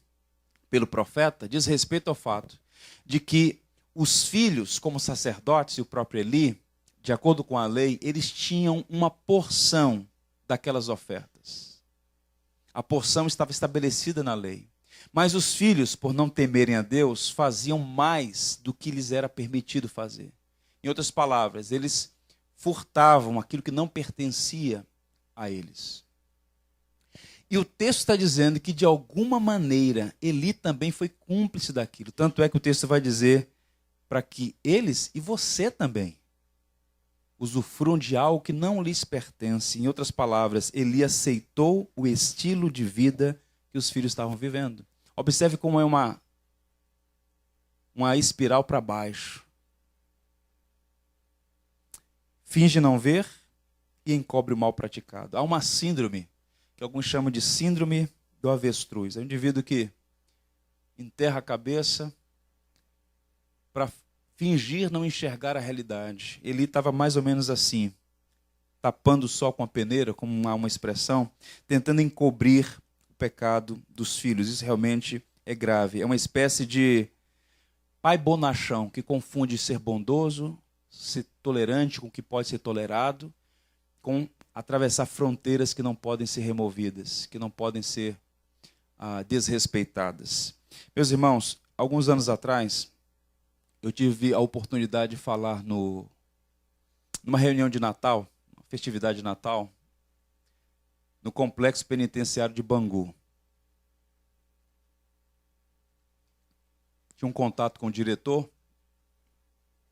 pelo profeta diz respeito ao fato de que os filhos, como sacerdotes e o próprio Eli, de acordo com a lei, eles tinham uma porção daquelas ofertas. A porção estava estabelecida na lei. Mas os filhos, por não temerem a Deus, faziam mais do que lhes era permitido fazer. Em outras palavras, eles furtavam aquilo que não pertencia a eles. E o texto está dizendo que, de alguma maneira, Eli também foi cúmplice daquilo. Tanto é que o texto vai dizer para que eles e você também usufruam de algo que não lhes pertence. Em outras palavras, Eli aceitou o estilo de vida que os filhos estavam vivendo. Observe como é uma espiral para baixo. Finge não ver e encobre o mal praticado. Há uma síndrome, que alguns chamam de síndrome do avestruz. É um indivíduo que enterra a cabeça para fingir não enxergar a realidade. Eli estava mais ou menos assim, tapando o sol com a peneira, como há uma expressão, tentando encobrir o pecado dos filhos. Isso realmente é grave. É uma espécie de pai bonachão que confunde ser bondoso, ser tolerante com o que pode ser tolerado, com atravessar fronteiras que não podem ser removidas, que não podem ser desrespeitadas. Meus irmãos, alguns anos atrás, eu tive a oportunidade de falar numa reunião de Natal, uma festividade de Natal, no complexo penitenciário de Bangu. Tinha um contato com o diretor,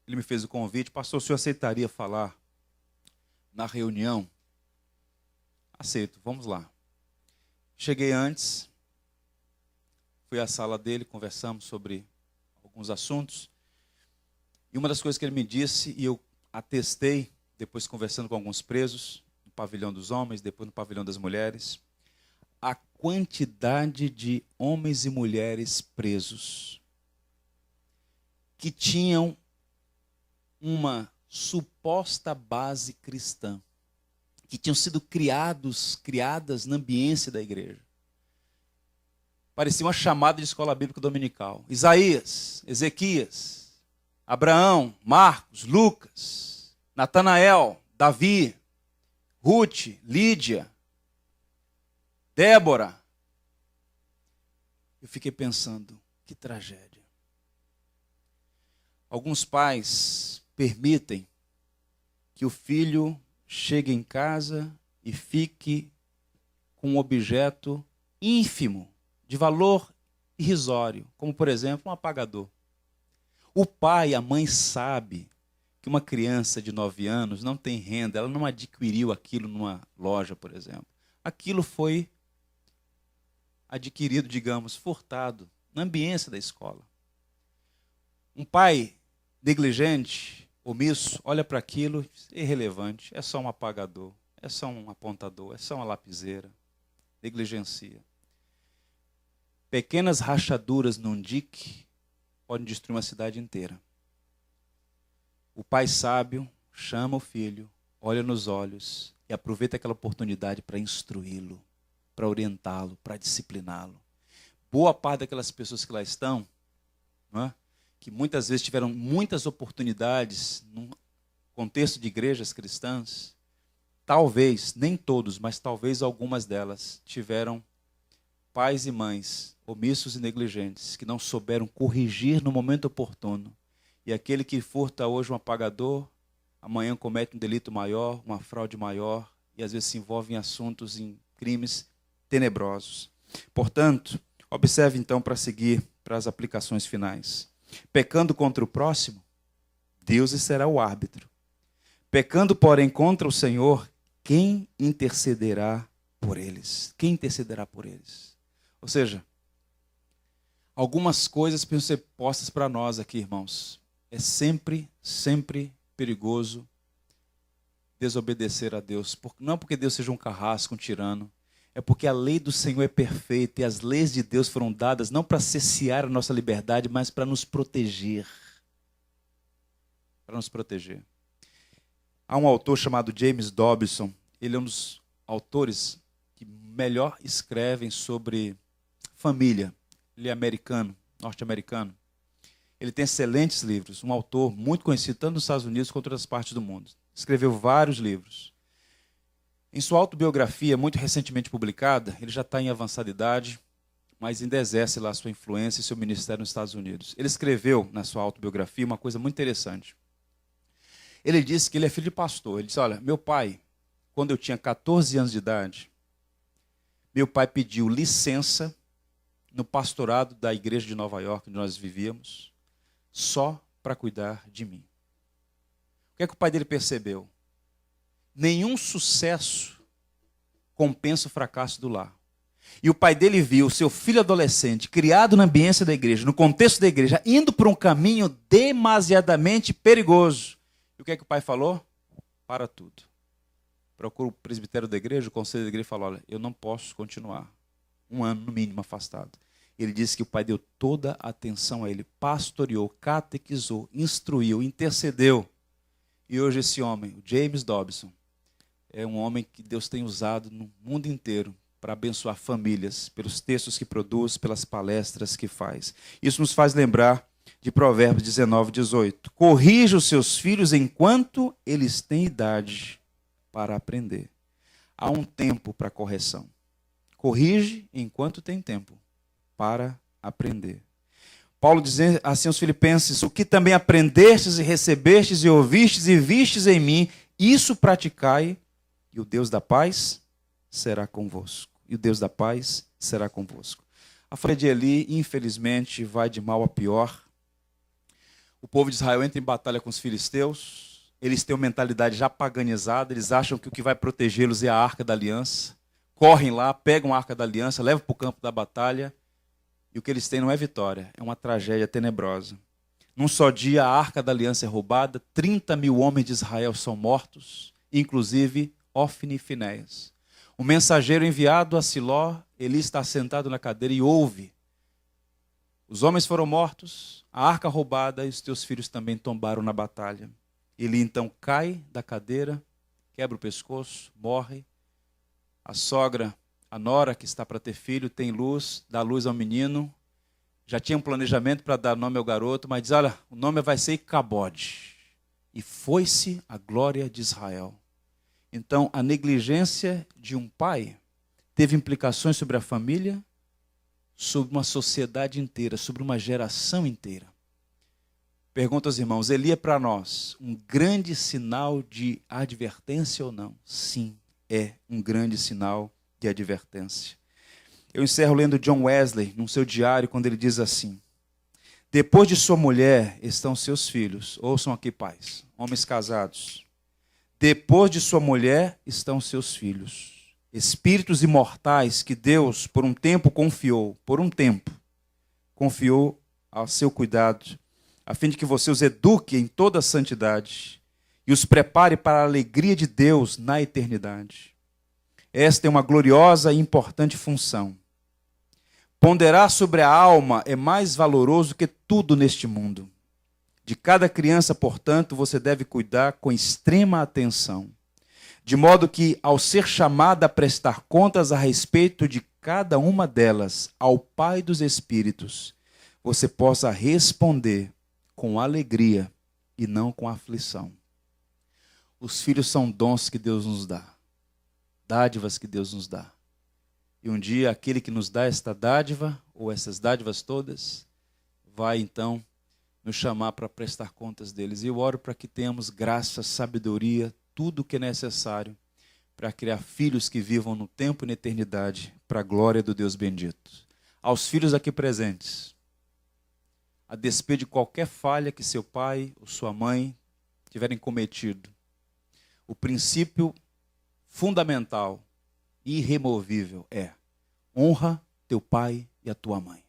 ele me fez o convite, pastor, o senhor aceitaria falar na reunião? Aceito, vamos lá. Cheguei antes, fui à sala dele, conversamos sobre alguns assuntos, e uma das coisas que ele me disse, e eu atestei, depois conversando com alguns presos, no pavilhão dos homens, depois no pavilhão das mulheres, a quantidade de homens e mulheres presos que tinham uma suposta base cristã, que tinham sido criadas na ambiência da igreja. Parecia uma chamada de escola bíblica dominical. Isaías, Ezequias, Abraão, Marcos, Lucas, Natanael, Davi, Ruth, Lídia, Débora. Eu fiquei pensando, que tragédia. Alguns pais permitem que o filho chegue em casa e fique com um objeto ínfimo, de valor irrisório, como, por exemplo, um apagador. O pai e a mãe sabem que uma criança de 9 anos não tem renda, ela não adquiriu aquilo numa loja, por exemplo. Aquilo foi adquirido, digamos, furtado, na ambiência da escola. Um pai negligente, omisso, olha para aquilo, é irrelevante, é só um apagador, é só um apontador, é só uma lapiseira, negligencia. Pequenas rachaduras num dique podem destruir uma cidade inteira. O pai sábio chama o filho, olha nos olhos e aproveita aquela oportunidade para instruí-lo, para orientá-lo, para discipliná-lo. Boa parte daquelas pessoas que lá estão, não é? Que muitas vezes tiveram muitas oportunidades no contexto de igrejas cristãs, talvez, nem todos, mas talvez algumas delas tiveram pais e mães omissos e negligentes, que não souberam corrigir no momento oportuno. E aquele que furta hoje um apagador, amanhã comete um delito maior, uma fraude maior, e às vezes se envolve em assuntos, em crimes tenebrosos. Portanto, observe então para seguir para as aplicações finais. Pecando contra o próximo, Deus será o árbitro. Pecando, porém, contra o Senhor, quem intercederá por eles? Quem intercederá por eles? Ou seja, algumas coisas precisam ser postas para nós aqui, irmãos. É sempre perigoso desobedecer a Deus. Não porque Deus seja um carrasco, um tirano. É porque a lei do Senhor é perfeita e as leis de Deus foram dadas não para cessear a nossa liberdade, mas para nos proteger. Para nos proteger. Há um autor chamado James Dobson. Ele é um dos autores que melhor escrevem sobre família. Ele é americano, norte-americano. Ele tem excelentes livros. Um autor muito conhecido tanto nos Estados Unidos quanto em outras partes do mundo. Escreveu vários livros. Em sua autobiografia, muito recentemente publicada, ele já está em avançada idade, mas ainda exerce lá sua influência e seu ministério nos Estados Unidos. Ele escreveu na sua autobiografia uma coisa muito interessante. Ele disse que ele é filho de pastor. Ele disse, olha, meu pai, quando eu tinha 14 anos de idade, meu pai pediu licença no pastorado da igreja de Nova York, onde nós vivíamos, só para cuidar de mim. O que é que o pai dele percebeu? Nenhum sucesso compensa o fracasso do lar. E o pai dele viu o seu filho adolescente, criado na ambiência da igreja, no contexto da igreja, indo por um caminho demasiadamente perigoso. E o que é que o pai falou? Para tudo. Procura o presbitério da igreja, o conselho da igreja e fala, olha, eu não posso continuar. 1 ano, no mínimo, afastado. Ele disse que o pai deu toda a atenção a ele, pastoreou, catequizou, instruiu, intercedeu. E hoje esse homem, o James Dobson, é um homem que Deus tem usado no mundo inteiro para abençoar famílias, pelos textos que produz, pelas palestras que faz. Isso nos faz lembrar de Provérbios 19, 18. Corrija os seus filhos enquanto eles têm idade para aprender. Há um tempo para correção. Corrige enquanto tem tempo para aprender. Paulo diz assim aos Filipenses: o que também aprendestes e recebestes e ouvistes e vistes em mim, isso praticai, e o Deus da paz será convosco. E o Deus da paz será convosco. A família de Eli, infelizmente, vai de mal a pior. O povo de Israel entra em batalha com os filisteus. Eles têm uma mentalidade já paganizada. Eles acham que o que vai protegê-los é a Arca da Aliança. Correm lá, pegam a Arca da Aliança, levam para o campo da batalha. E o que eles têm não é vitória, é uma tragédia tenebrosa. Num só dia, a Arca da Aliança é roubada. 30 mil homens de Israel são mortos, inclusive Ofni e Finéias. O mensageiro enviado a Siló, Eli está sentado na cadeira e ouve: os homens foram mortos, a arca roubada e os teus filhos também tombaram na batalha. Eli então cai da cadeira, quebra o pescoço, morre. A sogra, a nora que está para ter filho, tem luz, dá luz ao menino. Já tinha um planejamento para dar nome ao garoto, mas diz: olha, o nome vai ser Icabode. E foi-se a glória de Israel. Então, a negligência de um pai teve implicações sobre a família, sobre uma sociedade inteira, sobre uma geração inteira. Pergunto aos irmãos: Eli é para nós um grande sinal de advertência ou não? Sim, é um grande sinal de advertência. Eu encerro lendo John Wesley, no seu diário, quando ele diz assim: depois de sua mulher estão seus filhos. Ouçam aqui, pais, homens casados. Depois de sua mulher estão seus filhos, espíritos imortais que Deus por um tempo confiou ao seu cuidado, a fim de que você os eduque em toda a santidade e os prepare para a alegria de Deus na eternidade. Esta é uma gloriosa e importante função. Ponderar sobre a alma é mais valoroso que tudo neste mundo. De cada criança, portanto, você deve cuidar com extrema atenção, de modo que, ao ser chamada a prestar contas a respeito de cada uma delas ao Pai dos Espíritos, você possa responder com alegria e não com aflição. Os filhos são dons que Deus nos dá, dádivas que Deus nos dá. E um dia aquele que nos dá esta dádiva, ou essas dádivas todas, vai então nos chamar para prestar contas deles. E eu oro para que tenhamos graça, sabedoria, tudo o que é necessário para criar filhos que vivam no tempo e na eternidade, para a glória do Deus bendito. Aos filhos aqui presentes, a despeito de qualquer falha que seu pai ou sua mãe tiverem cometido, o princípio fundamental, irremovível é: honra teu pai e a tua mãe.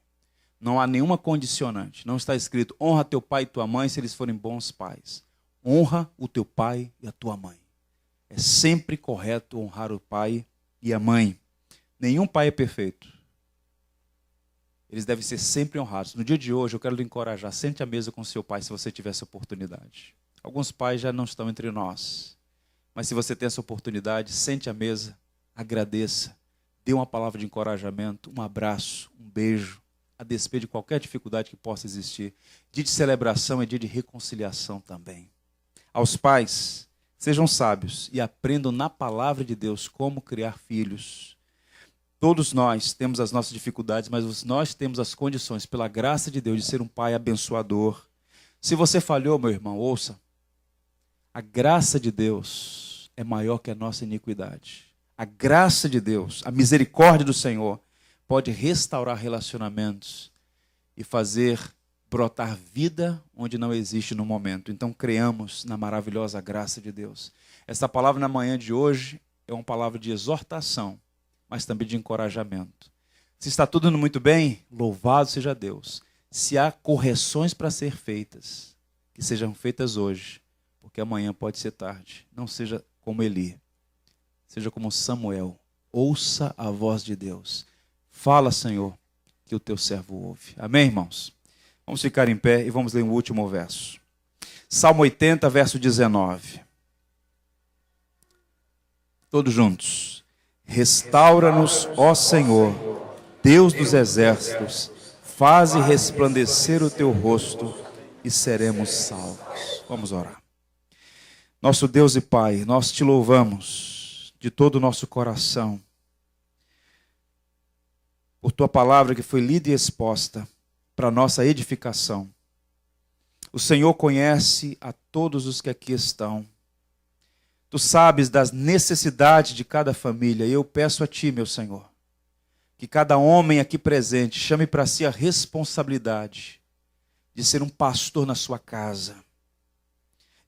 Não há nenhuma condicionante. Não está escrito: honra teu pai e tua mãe se eles forem bons pais. Honra o teu pai e a tua mãe. É sempre correto honrar o pai e a mãe. Nenhum pai é perfeito. Eles devem ser sempre honrados. No dia de hoje, eu quero lhe encorajar: sente à mesa com seu pai se você tiver essa oportunidade. Alguns pais já não estão entre nós. Mas se você tem essa oportunidade, sente à mesa, agradeça, dê uma palavra de encorajamento, um abraço, um beijo, a despeito de qualquer dificuldade que possa existir. Dia de celebração é dia de reconciliação também. Aos pais, sejam sábios e aprendam na palavra de Deus como criar filhos. Todos nós temos as nossas dificuldades, mas nós temos as condições, pela graça de Deus, de ser um pai abençoador. Se você falhou, meu irmão, ouça. A graça de Deus é maior que a nossa iniquidade. A graça de Deus, a misericórdia do Senhor, pode restaurar relacionamentos e fazer brotar vida onde não existe no momento. Então, creamos na maravilhosa graça de Deus. Essa palavra na manhã de hoje é uma palavra de exortação, mas também de encorajamento. Se está tudo indo muito bem, louvado seja Deus. Se há correções para ser feitas, que sejam feitas hoje, porque amanhã pode ser tarde. Não seja como Eli, seja como Samuel. Ouça a voz de Deus. Fala, Senhor, que o teu servo ouve. Amém, irmãos? Vamos ficar em pé e vamos ler o último verso. Salmo 80, verso 19. Todos juntos. Restaura-nos, ó Senhor, Deus dos exércitos, faze resplandecer o teu rosto e seremos salvos. Vamos orar. Nosso Deus e Pai, nós te louvamos de todo o nosso coração por tua palavra que foi lida e exposta para nossa edificação. O Senhor conhece a todos os que aqui estão. Tu sabes das necessidades de cada família. E eu peço a Ti, meu Senhor, que cada homem aqui presente chame para si a responsabilidade de ser um pastor na sua casa,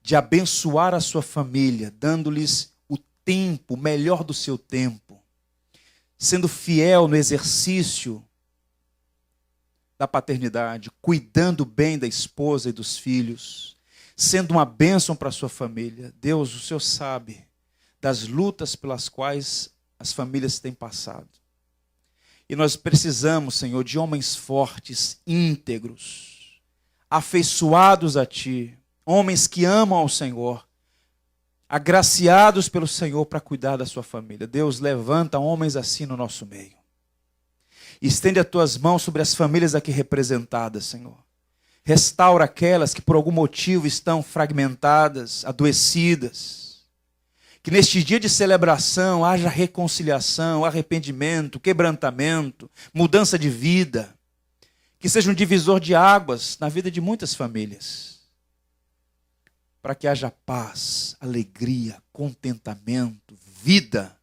de abençoar a sua família, dando-lhes o tempo, o melhor do seu tempo, sendo fiel no exercício da paternidade, cuidando bem da esposa e dos filhos, sendo uma bênção para a sua família. Deus, o Senhor sabe das lutas pelas quais as famílias têm passado. E nós precisamos, Senhor, de homens fortes, íntegros, afeiçoados a Ti, homens que amam ao Senhor, agraciados pelo Senhor para cuidar da sua família. Deus, levanta homens assim no nosso meio. Estende as Tuas mãos sobre as famílias aqui representadas, Senhor. Restaura aquelas que por algum motivo estão fragmentadas, adoecidas. Que neste dia de celebração haja reconciliação, arrependimento, quebrantamento, mudança de vida. Que seja um divisor de águas na vida de muitas famílias. Para que haja paz, alegria, contentamento, vida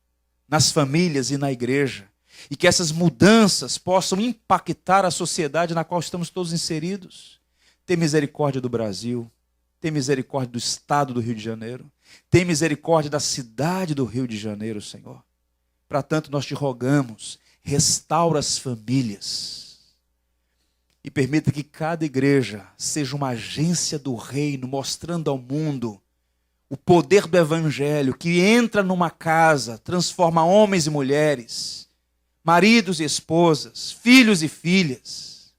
nas famílias e na igreja. E que essas mudanças possam impactar a sociedade na qual estamos todos inseridos. Tem misericórdia do Brasil, tem misericórdia do estado do Rio de Janeiro, tem misericórdia da cidade do Rio de Janeiro, Senhor. Para tanto nós te rogamos, restaura as famílias e permita que cada igreja seja uma agência do reino, mostrando ao mundo o poder do evangelho que entra numa casa, transforma homens e mulheres, maridos e esposas, filhos e filhas.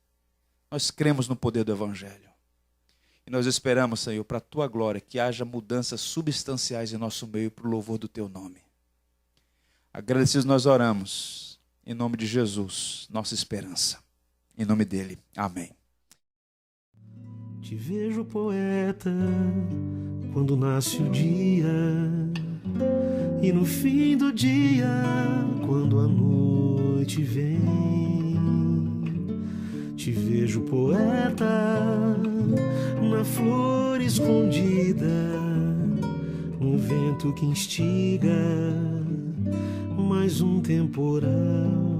Nós cremos no poder do evangelho. E nós esperamos, Senhor, para a Tua glória, que haja mudanças substanciais em nosso meio para o louvor do Teu nome. Agradecidos nós oramos, em nome de Jesus, nossa esperança. Em nome dEle, amém. Te vejo poeta quando nasce o dia, e no fim do dia, quando a noite vem. Te vejo poeta na flor escondida, no vento que instiga mais um temporal.